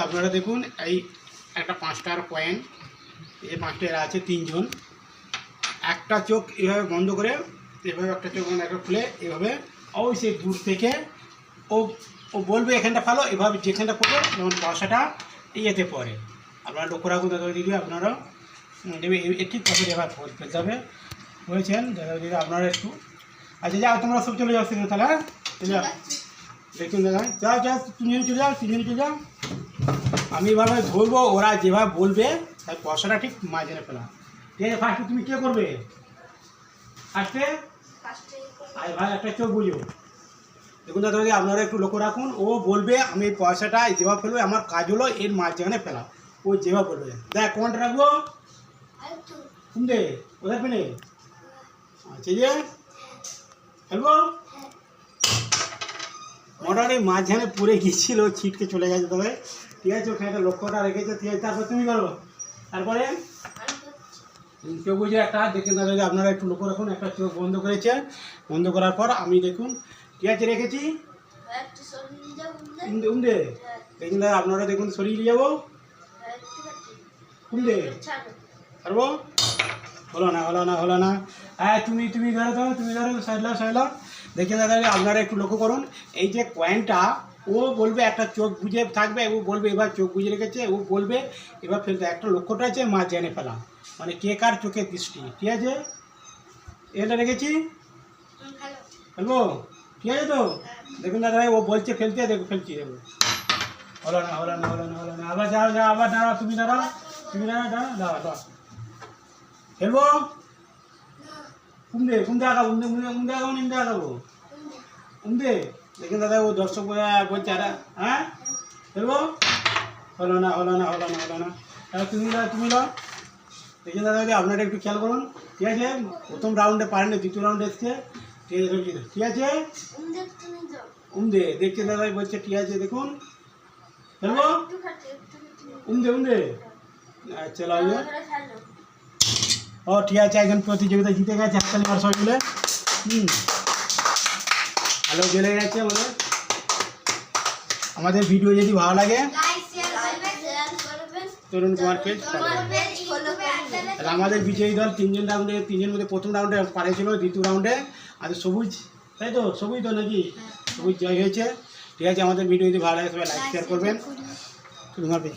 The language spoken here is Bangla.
আপনারা দেখুন এই একটা 5 টাকার কয়েন, এই 5 টাকা আছে 3 জন। একটা চোখ এভাবে বন্ধ করে, এভাবে একটা চোখ বন্ধ একটা খুলে এভাবে ওই সে দূর থেকে ও ও বলবে এখানটা ফেলো, এভাবে যেখানটা পড়বে যেমন পয়সাটা ইয়েতে পড়ে। আপনারা লক্ষ্য রাখুন দাদা দিদি, আপনারা দেবে ঠিক কথা এবার ফেলতে হবে। বলেছেন দাদা দিদি আপনারা একটু। আচ্ছা যাও তোমরা সব চলে যাও সেখানে তাহলে, চলে যাও। দেখুন দাদা, যাও যাও তিনজন চলে যাও, তিনজন চলে যাও। আমি এভাবে ধরবো, ওরা যেভাবে বলবে তাই পয়সাটা ঠিক মাঝখানে ফেলা। ঠিক আছে, ফার্স্টে তুমি কে করবে? ফার্স্টে আর ভাই একটা চোখ বুঝো। দেখুন দাদা দিদি আপনারা একটু লক্ষ্য রাখুন, ও বলবে আমি এই পয়সাটা যেভাবে ফেলবো, আমার কাজ হলো এর মাঝখানে ফেলা। ও যেভাবে বলবে দেখ কোনটা রাখবো শুনতে কোথায় পেলে। আচ্ছা যে ফেলবো, মোটামুটি মাঝখানে পড়ে গিয়েছিল, ছিটকে চলে গেছে। তবে ঠিক আছে, ওখানে একটা লক্ষ্যটা রেখেছে। ঠিক আছে, তারপর তুমি করো। তারপরে চোখ বুঝে একটা হাত দেখুন দাদা, আপনারা একটু লক্ষ্য রাখুন। একটা চোখ বন্ধ করেছে, বন্ধ করার পর আমি দেখুন ঠিক আছে রেখেছি উমদে। দেখুন দাদা আপনারা দেখুন সরিয়ে নিয়ে যাবো উমদে পারবো। হলো না হলো না হলো না। হ্যাঁ তুমি তুমি ধরো তো, তুমি ধরো সাইডলাও সাইডলাও। দেখুন দাদা আপনারা একটু লক্ষ্য করুন, এই যে কয়েনটা ও বলবে একটা চোখ বুঝে থাকবে, ও বলবে এবার চোখ বুঝে রেখেছে, ও বলবে এবার ফেলতে। একটা লক্ষ্যটা আছে মাঝখানে ফেলা, মানে কে কার চোখের দৃষ্টি। ঠিক আছে, এটা রেখেছি ফেলবো। ঠিক আছে তো দেখুন দাদা ও বলছে ফেলতে, দেখো ফেলছি। দেখো হলো না হলো না হলো না হলো না। আবার যাও যাও, আবার দাঁড়াও, তুমি দাঁড়াও, তুমি দাঁড়াও, দাঁড়াও দাঁড়াও দাঁড়াও। ফেলবো উমদে উমদে আগাবো, উমদে উমদে উমদে আগাবো, নিমদে আগাবো উমদে। দেখুন দাদা ও দর্শক বলছে আরে হ্যাঁ ফেলবো। হলো না হলো না হলো না হলো না। তাহলে তুমি দাও, তুমি দাও। দেখুন দাদা আপনারা একটু খেয়াল করুন। ঠিক আছে, প্রথম রাউন্ডে পারেনি, দ্বিতীয় রাউন্ডে এসছে। ঠিক আছে ঠিক আছে উমদে। দেখছেন দাদা বলছে ঠিক আছে দেখুন ফেলবো উমদে উমদে। আচ্ছা লাইয়ে ও ঠিক আছে, একজন প্রতিযোগিতা জিতে গেছে হাততালি মার সবাই মিলে। আলো জ্বলে গেছে আমাদের। আমাদের ভিডিও যদি ভালো লাগে তরুণ কুমার পেজ ফলো করবেন। তাহলে আমাদের বিজয়ী দল 3 জন রাউন্ডে, 3 জনের মধ্যে প্রথম রাউন্ডে পারেছিল, দ্বিতীয় রাউন্ডে আর সবুজ, তাই তো সবুজ তো নাকি সবুজ জয় হয়েছে। ঠিক আছে, আমাদের ভিডিও যদি ভালো লাগে সবাই লাইক শেয়ার করবেন। তরুণ কুমার পেজ।